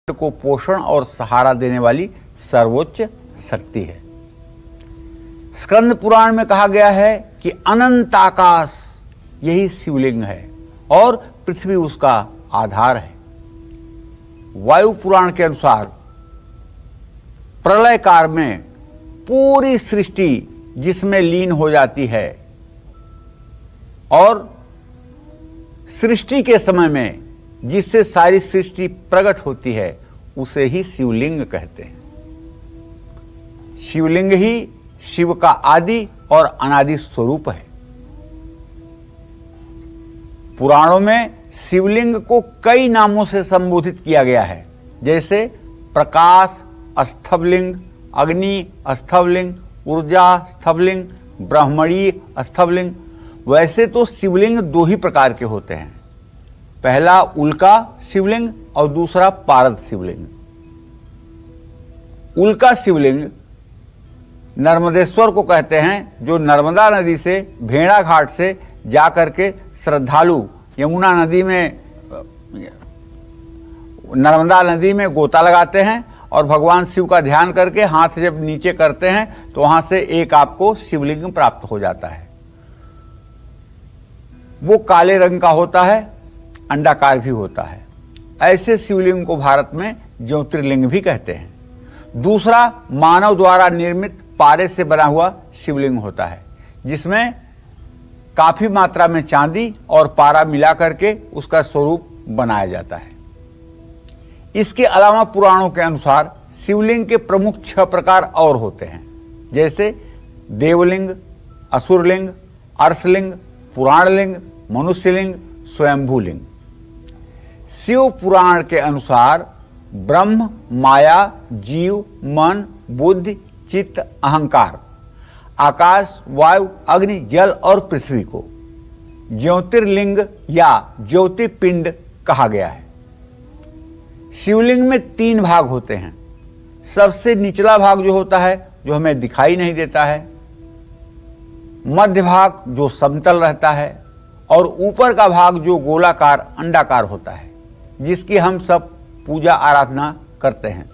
को पोषण और सहारा देने वाली सर्वोच्च शक्ति है। स्कंद पुराण में कहा गया है कि अनंत आकाश यही शिवलिंग है और पृथ्वी उसका आधार है। वायु पुराण के अनुसार प्रलय काल में पूरी सृष्टि जिसमें लीन हो जाती है और सृष्टि के समय में जिससे सारी सृष्टि प्रकट होती है उसे ही शिवलिंग कहते हैं। शिवलिंग ही शिव का आदि और अनादि स्वरूप है। पुराणों में शिवलिंग को कई नामों से संबोधित किया गया है, जैसे प्रकाश स्थवलिंग, अग्नि स्थवलिंग, ऊर्जा स्थवलिंग, ब्रह्मणी स्थवलिंग। वैसे तो शिवलिंग दो ही प्रकार के होते हैं, पहला उल्का शिवलिंग और दूसरा पारद शिवलिंग। उल्का शिवलिंग नर्मदेश्वर को कहते हैं, जो नर्मदा नदी से भेड़ा घाट से जाकर के श्रद्धालु यमुना नदी में नर्मदा नदी में गोता लगाते हैं और भगवान शिव का ध्यान करके हाथ जब नीचे करते हैं तो वहां से एक आपको शिवलिंग प्राप्त हो जाता है। वो काले रंग का होता है, अंडाकार भी होता है। ऐसे शिवलिंग को भारत में ज्योतिर्लिंग भी कहते हैं। दूसरा मानव द्वारा निर्मित पारे से बना हुआ शिवलिंग होता है, जिसमें काफी मात्रा में चांदी और पारा मिला करके उसका स्वरूप बनाया जाता है। इसके अलावा पुराणों के अनुसार शिवलिंग के प्रमुख 6 प्रकार और होते हैं, जैसे देवलिंग, असुरलिंग, अर्शलिंग, पुराणलिंग, मनुष्यलिंग, स्वयंभूलिंग। शिव पुराण के अनुसार ब्रह्म, माया, जीव, मन, बुद्धि, चित्त, अहंकार, आकाश, वायु, अग्नि, जल और पृथ्वी को ज्योतिर्लिंग या ज्योतिपिंड कहा गया है। शिवलिंग में 3 भाग होते हैं। सबसे निचला भाग जो होता है, जो हमें दिखाई नहीं देता है, मध्य भाग जो समतल रहता है और ऊपर का भाग जो गोलाकार अंडाकार होता है, जिसकी हम सब पूजा आराधना करते हैं।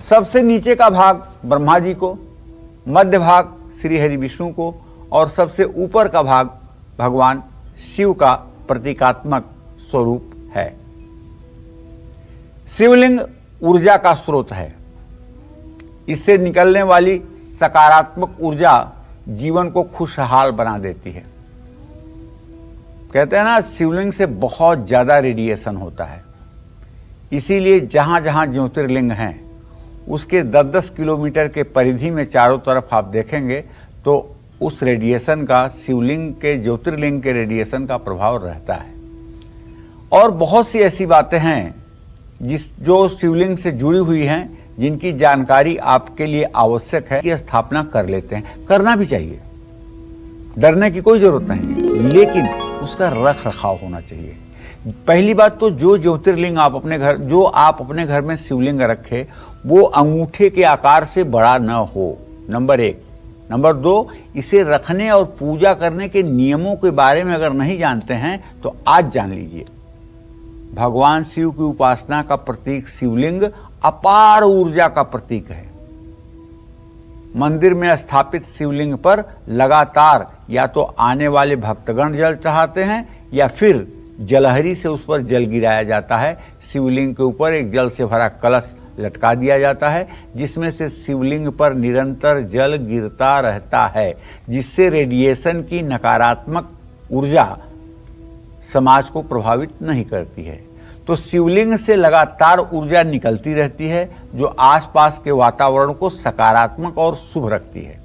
सबसे नीचे का भाग ब्रह्मा जी को, मध्य भाग श्री हरि विष्णु को और सबसे ऊपर का भाग भगवान शिव का प्रतीकात्मक स्वरूप है। शिवलिंग ऊर्जा का स्रोत है। इससे निकलने वाली सकारात्मक ऊर्जा जीवन को खुशहाल बना देती है। कहते हैं ना, शिवलिंग से बहुत ज्यादा रेडिएशन होता है। इसीलिए जहां जहां ज्योतिर्लिंग हैं उसके 10-10 किलोमीटर के परिधि में चारों तरफ आप देखेंगे तो उस रेडिएशन का, शिवलिंग के, ज्योतिर्लिंग के रेडिएशन का प्रभाव रहता है। और बहुत सी ऐसी बातें हैं जो शिवलिंग से जुड़ी हुई हैं, जिनकी जानकारी आपके लिए आवश्यक है कि स्थापना कर लेते हैं। करना भी चाहिए, डरने की कोई जरूरत नहीं, लेकिन उसका रख रखाव होना चाहिए। पहली बात तो जो ज्योतिर्लिंग आप अपने घर में शिवलिंग रखे, वो अंगूठे के आकार से बड़ा न हो, नंबर 1। नंबर 2, इसे रखने और पूजा करने के नियमों के बारे में अगर नहीं जानते हैं तो आज जान लीजिए। भगवान शिव की उपासना का प्रतीक शिवलिंग अपार ऊर्जा का प्रतीक है। मंदिर में स्थापित शिवलिंग पर लगातार या तो आने वाले भक्तगण जल चढ़ाते हैं या फिर जलहरी से उस पर जल गिराया जाता है। शिवलिंग के ऊपर एक जल से भरा कलश लटका दिया जाता है, जिसमें से शिवलिंग पर निरंतर जल गिरता रहता है, जिससे रेडिएशन की नकारात्मक ऊर्जा समाज को प्रभावित नहीं करती है। तो शिवलिंग से लगातार ऊर्जा निकलती रहती है, जो आसपास के वातावरण को सकारात्मक और शुभ रखती है।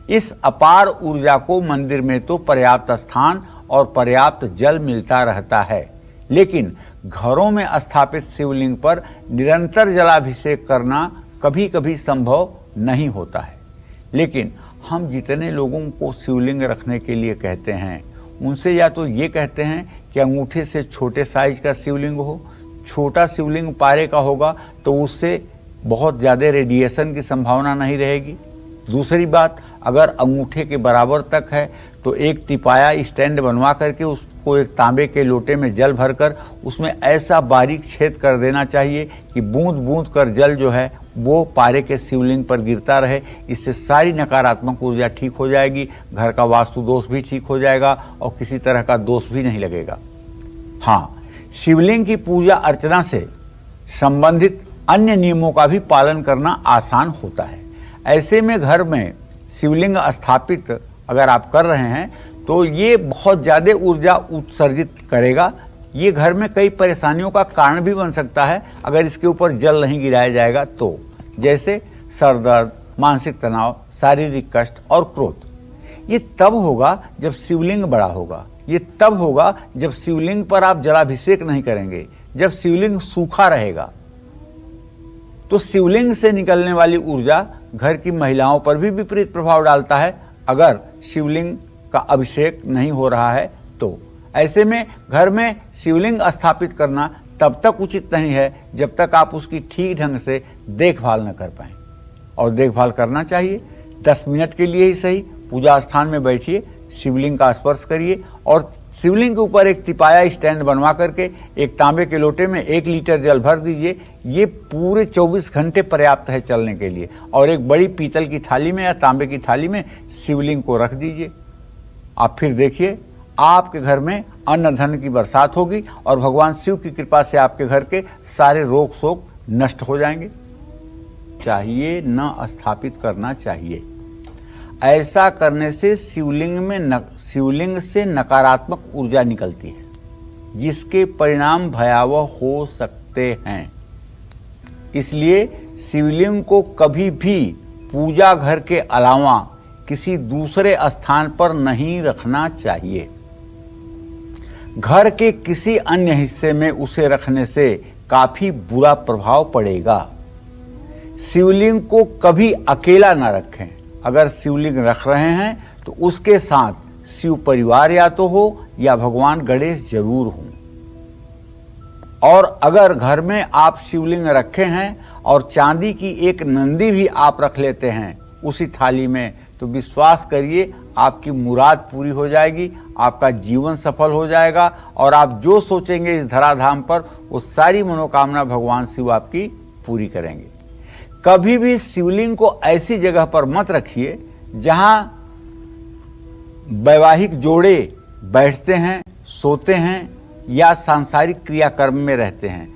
इस अपार ऊर्जा को मंदिर में तो पर्याप्त स्थान और पर्याप्त जल मिलता रहता है, लेकिन घरों में स्थापित शिवलिंग पर निरंतर जलाभिषेक करना कभी कभी संभव नहीं होता है। लेकिन हम जितने लोगों को शिवलिंग रखने के लिए कहते हैं, उनसे या तो ये कहते हैं कि अंगूठे से छोटे साइज का शिवलिंग हो। छोटा शिवलिंग पारे का होगा तो उससे बहुत ज़्यादा रेडिएशन की संभावना नहीं रहेगी। दूसरी बात, अगर अंगूठे के बराबर तक है तो एक तिपाया स्टैंड बनवा करके आपको एक तांबे के लोटे में जल भरकर उसमें ऐसा बारीक छेद कर देना चाहिए कि बूंद बूंद कर जल जो है वो पारे के शिवलिंग पर गिरता रहे। इससे सारी नकारात्मक ऊर्जा ठीक हो जाएगी, घर का वास्तु दोष भी ठीक हो जाएगा और किसी तरह का दोष भी नहीं लगेगा। हाँ, शिवलिंग की पूजा अर्चना से संबंधित अन्य नियमों का भी पालन करना आसान होता है। ऐसे में घर में शिवलिंग स्थापित अगर आप कर रहे हैं तो ये बहुत ज़्यादा ऊर्जा उत्सर्जित करेगा। ये घर में कई परेशानियों का कारण भी बन सकता है अगर इसके ऊपर जल नहीं गिराया जाएगा तो, जैसे सर दर्द, मानसिक तनाव, शारीरिक कष्ट और क्रोध। ये तब होगा जब शिवलिंग बड़ा होगा, ये तब होगा जब शिवलिंग पर आप जलाभिषेक नहीं करेंगे, जब शिवलिंग सूखा रहेगा। तो शिवलिंग से निकलने वाली ऊर्जा घर की महिलाओं पर भी विपरीत प्रभाव डालता है अगर शिवलिंग का अभिषेक नहीं हो रहा है तो। ऐसे में घर में शिवलिंग स्थापित करना तब तक उचित नहीं है जब तक आप उसकी ठीक ढंग से देखभाल न कर पाएं। और देखभाल करना चाहिए, 10 मिनट के लिए ही सही पूजा स्थान में बैठिए, शिवलिंग का स्पर्श करिए और शिवलिंग के ऊपर एक तिपाया स्टैंड बनवा करके एक तांबे के लोटे में 1 लीटर जल भर दीजिए। ये पूरे 24 घंटे पर्याप्त है चलने के लिए। और एक बड़ी पीतल की थाली में या तांबे की थाली में शिवलिंग को रख दीजिए। आप फिर देखिए आपके घर में अन्न धन की बरसात होगी और भगवान शिव की कृपा से आपके घर के सारे रोग शोक नष्ट हो जाएंगे। चाहिए न स्थापित करना चाहिए। ऐसा करने से शिवलिंग से नकारात्मक ऊर्जा निकलती है जिसके परिणाम भयावह हो सकते हैं। इसलिए शिवलिंग को कभी भी पूजा घर के अलावा किसी दूसरे स्थान पर नहीं रखना चाहिए। घर के किसी अन्य हिस्से में उसे रखने से काफी बुरा प्रभाव पड़ेगा। शिवलिंग को कभी अकेला न रखें। अगर शिवलिंग रख रहे हैं तो उसके साथ शिव परिवार या तो हो या भगवान गणेश जरूर हों। और अगर घर में आप शिवलिंग रखे हैं और चांदी की एक नंदी भी आप रख लेते हैं उसी थाली में, तो विश्वास करिए आपकी मुराद पूरी हो जाएगी, आपका जीवन सफल हो जाएगा और आप जो सोचेंगे इस धराधाम पर वो सारी मनोकामना भगवान शिव आपकी पूरी करेंगे। कभी भी शिवलिंग को ऐसी जगह पर मत रखिए जहां वैवाहिक जोड़े बैठते हैं, सोते हैं या सांसारिक क्रियाकर्म में रहते हैं।